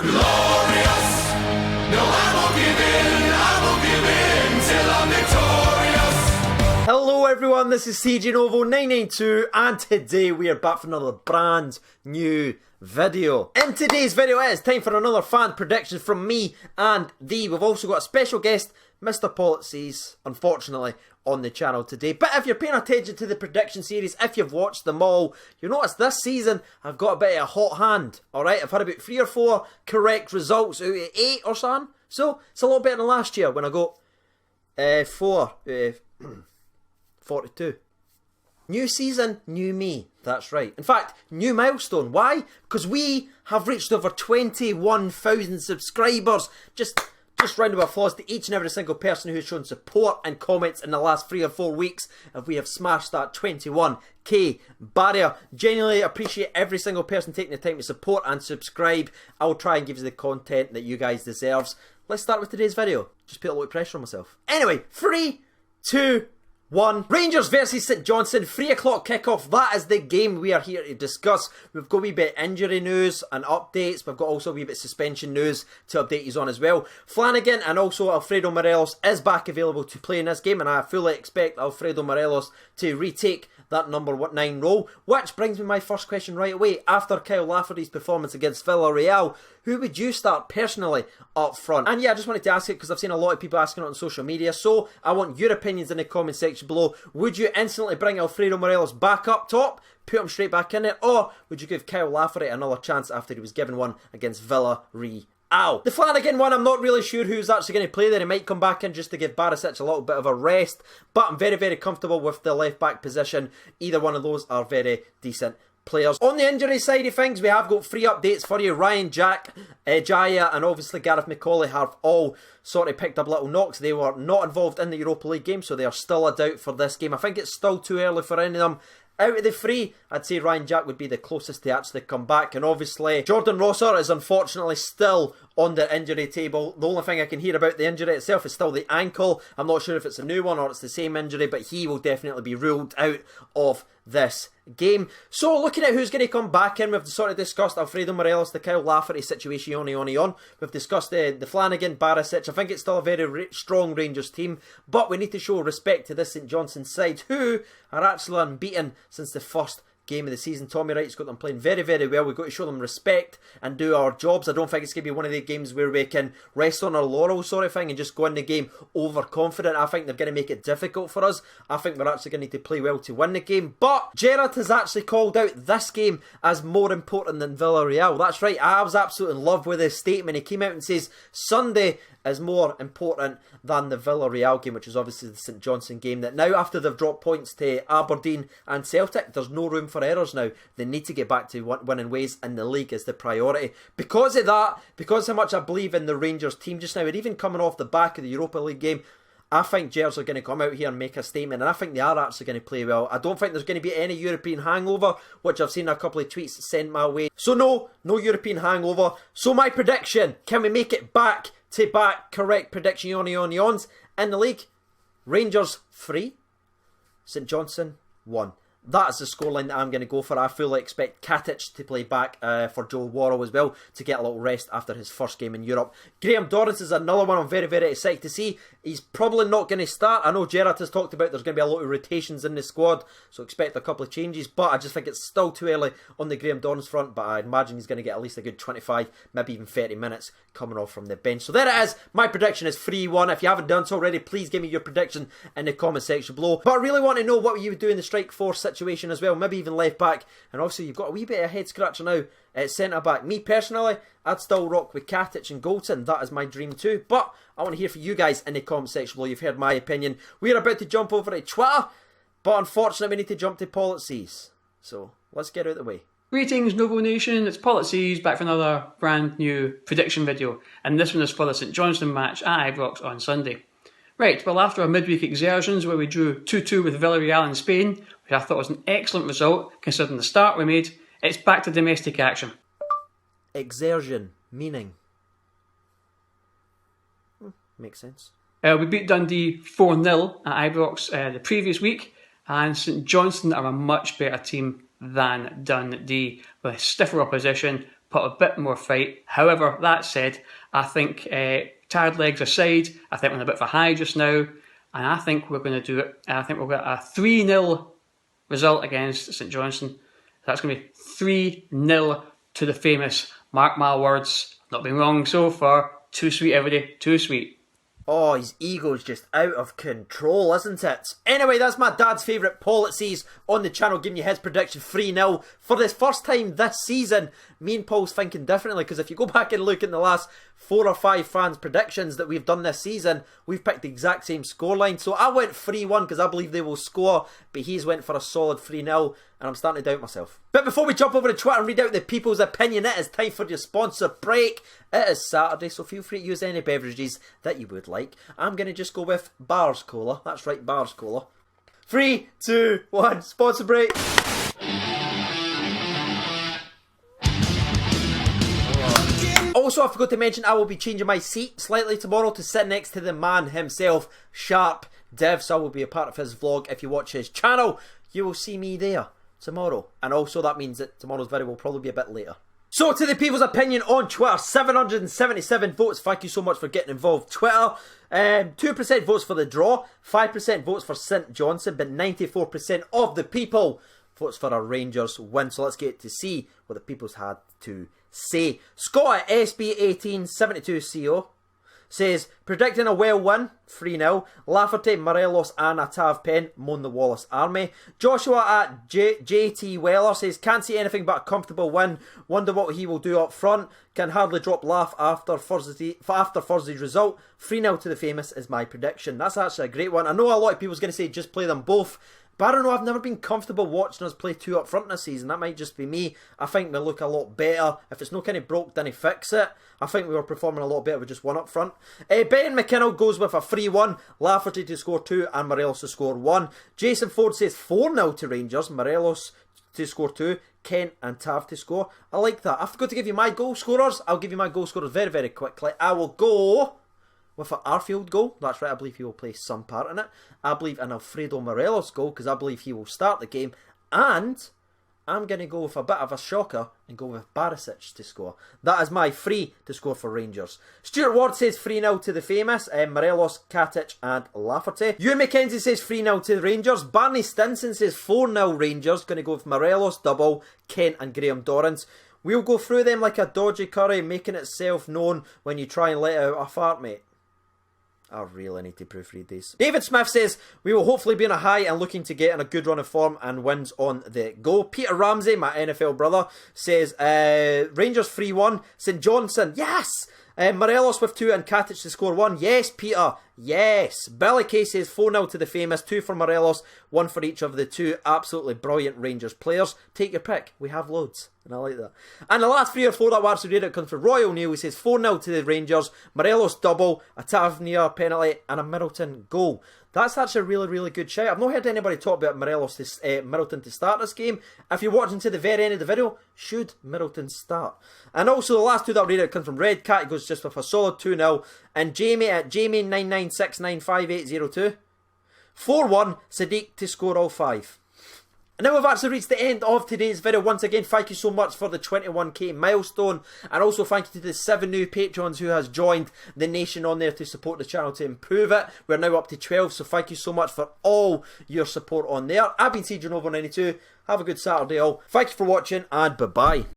Glorious! No, I won't give in till I'm victorious! Hello everyone, this is CJ Novo 992 and today we are back for another brand new video. In today's video it is time for another fan prediction from me and thee. We've also got a special guest, Mr. Policies, unfortunately, on the channel today. But if you're paying attention to the prediction series, if you've watched them all, you'll notice this season I've got a bit of a hot hand. Alright, I've had about 3 or 4 correct results out of 8 or something. So, it's a lot better than last year when I got 42. New season, new me. That's right. In fact, new milestone. Why? Because we have reached over 21,000 subscribers. Just round of applause to each and every single person who's shown support and comments in the last 3 or 4 weeks. If we have smashed that 21k barrier. Genuinely appreciate every single person taking the time to support and subscribe. I'll try and give you the content that you guys deserve. Let's start with today's video. Just put a lot of pressure on myself. Anyway, 3, 2, 1. Rangers versus St Johnstone, 3 o'clock kickoff. That is the game we are here to discuss. We've got a wee bit of injury news and updates. We've got also a wee bit of suspension news to update you on as well. Flanagan and also Alfredo Morelos is back available to play in this game, and I fully expect Alfredo Morelos to retake that number 9 role. Which brings me my first question right away. After Kyle Lafferty's performance against Villarreal, who would you start personally up front? And yeah, I just wanted to ask it because I've seen a lot of people asking it on social media, so I want your opinions in the comment section below. Would you instantly bring Alfredo Morelos back up top, put him straight back in there, or would you give Kyle Lafferty another chance after he was given one against Villarreal? The Flanagan one, I'm not really sure who's actually going to play there. He might come back in just to give Barisic a little bit of a rest, but I'm very, very comfortable with the left back position. Either one of those are very decent players. On the injury side of things, we have got 3 updates for you. Ryan Jack, Jaya and obviously Gareth McCauley have all sort of picked up little knocks. They were not involved in the Europa League game, so they are still a doubt for this game. I think it's still too early for any of them. Out of the 3, I'd say Ryan Jack would be the closest to actually come back. And obviously, Jordan Rosser is unfortunately still on the injury table. The only thing I can hear about the injury itself is still the ankle. I'm not sure if it's a new one or it's the same injury, but he will definitely be ruled out of this game. So looking at who's going to come back in, we've sort of discussed Alfredo Morelos, the Kyle Lafferty situation, on. We've discussed the Flanagan, Barisic. I think it's still a very strong Rangers team, but we need to show respect to this St Johnstone side, who are actually unbeaten since the first game of the season. Tommy Wright's got them playing very, very well. We've got to show them respect and do our jobs. I don't think it's going to be one of the games where we can rest on our laurels sort of thing and just go in the game overconfident. I think they're going to make it difficult for us. I think we're actually going to need to play well to win the game. But Gerrard has actually called out this game as more important than Villarreal. That's right. I was absolutely in love with his statement. He came out and says Sunday is more important than the Villarreal game, which is obviously the St Johnstone game, that now after they've dropped points to Aberdeen and Celtic, there's no room for errors now. They need to get back to winning ways, and the league is the priority. Because of that, because how much I believe in the Rangers team just now, and even coming off the back of the Europa League game, I think Gers are going to come out here and make a statement, and I think they are actually going to play well. I don't think there's going to be any European hangover, which I've seen a couple of tweets sent my way. So no European hangover. So my prediction, can we make it back to back correct prediction yawns in the league? Rangers 3, St Johnstone 1. That is the scoreline that I'm going to go for. I fully expect Katic to play back for Joe Worrell as well, to get a little rest after his first game in Europe. Graham Dorrans is another one I'm very, very excited to see. He's probably not going to start. I know Gerrard has talked about there's going to be a lot of rotations in the squad, so expect a couple of changes, but I just think it's still too early on the Graham Dorrans front, but I imagine he's going to get at least a good 25, maybe even 30 minutes coming off from the bench. So there it is. My prediction is 3-1. If you haven't done so already, please give me your prediction in the comment section below. But I really want to know what you would do in the strike force situation as well, maybe even left back, and obviously you've got a wee bit of head scratcher now at centre back. Me personally, I'd still rock with Katic and Goldson. That is my dream too, but I want to hear from you guys in the comment section below. You've heard my opinion. We're about to jump over to Twitter, but unfortunately we need to jump to policies, so let's get out of the way. Greetings Novo Nation, it's Policies back for another brand new prediction video, and this one is for the St Johnstone match at Ibrox on Sunday. Right, well, after our midweek exertions where we drew 2-2 with Villarreal in Spain, which I thought was an excellent result considering the start we made, it's back to domestic action. Exertion, meaning? Makes sense. We beat Dundee 4-0 at Ibrox the previous week, and St Johnstone are a much better team than Dundee, with stiffer opposition, put a bit more fight. However, that said, I think tired legs aside, I think we're in a bit of a high just now, and I think we're going to do it. I think we'll get a 3-0 result against St Johnstone. That's going to be 3-0 to the famous. Mark my words, not been wrong so far. Too sweet every day, too sweet. Oh, his ego's just out of control, isn't it? Anyway, that's my dad's favourite policies on the channel, giving you his prediction 3-0. For the first time this season, me and Paul's thinking differently, because if you go back and look in the last 4 or 5 fans' predictions that we've done this season, we've picked the exact same scoreline. So I went 3-1 because I believe they will score, but he's went for a solid 3-0, and I'm starting to doubt myself. But before we jump over to Twitter and read out the people's opinion, it is time for your sponsor break. It is Saturday, so feel free to use any beverages that you would like. I'm going to just go with Bars Cola. That's right, Bars Cola. 3, 2, 1, sponsor break. Also, I forgot to mention I will be changing my seat slightly tomorrow to sit next to the man himself, Sharp Dev. So I will be a part of his vlog. If you watch his channel, you will see me there tomorrow. And also that means that tomorrow's video will probably be a bit later. So to the people's opinion on Twitter, 777 votes. Thank you so much for getting involved, Twitter. 2% votes for the draw, 5% votes for St Johnstone, but 94% of the people votes for a Rangers win. So let's get to see what the people's had to say. Scott at SB1872CO says, predicting a well win, 3-0. Lafferty, Morelos and a Tav Pen, moan the Wallace Army. Joshua at JT Weller says, can't see anything but a comfortable win. Wonder what he will do up front. Can hardly drop laugh after Thursday's result. 3-0 to the famous is my prediction. That's actually a great one. I know a lot of people's going to say just play them both. But I don't know, I've never been comfortable watching us play 2 up front this season. That might just be me. I think we look a lot better. If it's not kind of broke, then he fix it. I think we were performing a lot better with just 1 up front. Ben McKinnell goes with a 3-1. Lafferty to score 2 and Morelos to score 1. Jason Ford says 4-0 to Rangers. Morelos to score 2. Kent and Tav to score. I like that. I forgot to give you my goal scorers. I'll give you my goal scorers very, very quickly. I will go with an Arfield goal. That's right, I believe he will play some part in it. I believe an Alfredo Morelos goal, because I believe he will start the game. And I'm going to go with a bit of a shocker and go with Barisic to score. That is my 3 to score for Rangers. Stuart Ward says 3-0 to the famous. Morelos, Katic and Lafferty. Ewan McKenzie says 3-0 to the Rangers. Barney Stinson says 4-0 Rangers. Going to go with Morelos, double, Kent and Graham Dorrans. We'll go through them like a dodgy curry, making itself known when you try and let out a fart, mate. I really need to proofread these. David Smith says, we will hopefully be on a high and looking to get in a good run of form and wins on the go. Peter Ramsey, my NFL brother, says, Rangers 3-1. St Johnstone, yes! Morelos with 2 and Katic to score 1. Yes, Peter. Yes. Billy Kay says 4-0 to the famous. 2 for Morelos. 1 for each of the 2 absolutely brilliant Rangers players. Take your pick. We have loads. And I like that. And the last 3 or 4 that were actually read out comes from Roy O'Neill. He says 4-0 to the Rangers. Morelos double. A Tavernier penalty. And a Middleton goal. That's actually a really, really good shout. I've not heard anybody talk about Middleton to start this game. If you're watching to the very end of the video, should Middleton start? And also the last 2 that I'll read out come from Red Cat. He goes just with a solid 2-0. And Jamie at Jamie99695802. 4-1. Sadiq to score all 5. And now we've actually reached the end of today's video. Once again, thank you so much for the 21k milestone. And also thank you to the 7 new patrons who has joined the nation on there to support the channel to improve it. We're now up to 12, so thank you so much for all your support on there. I've been CJNovo92. Have a good Saturday all. Thank you for watching and bye-bye.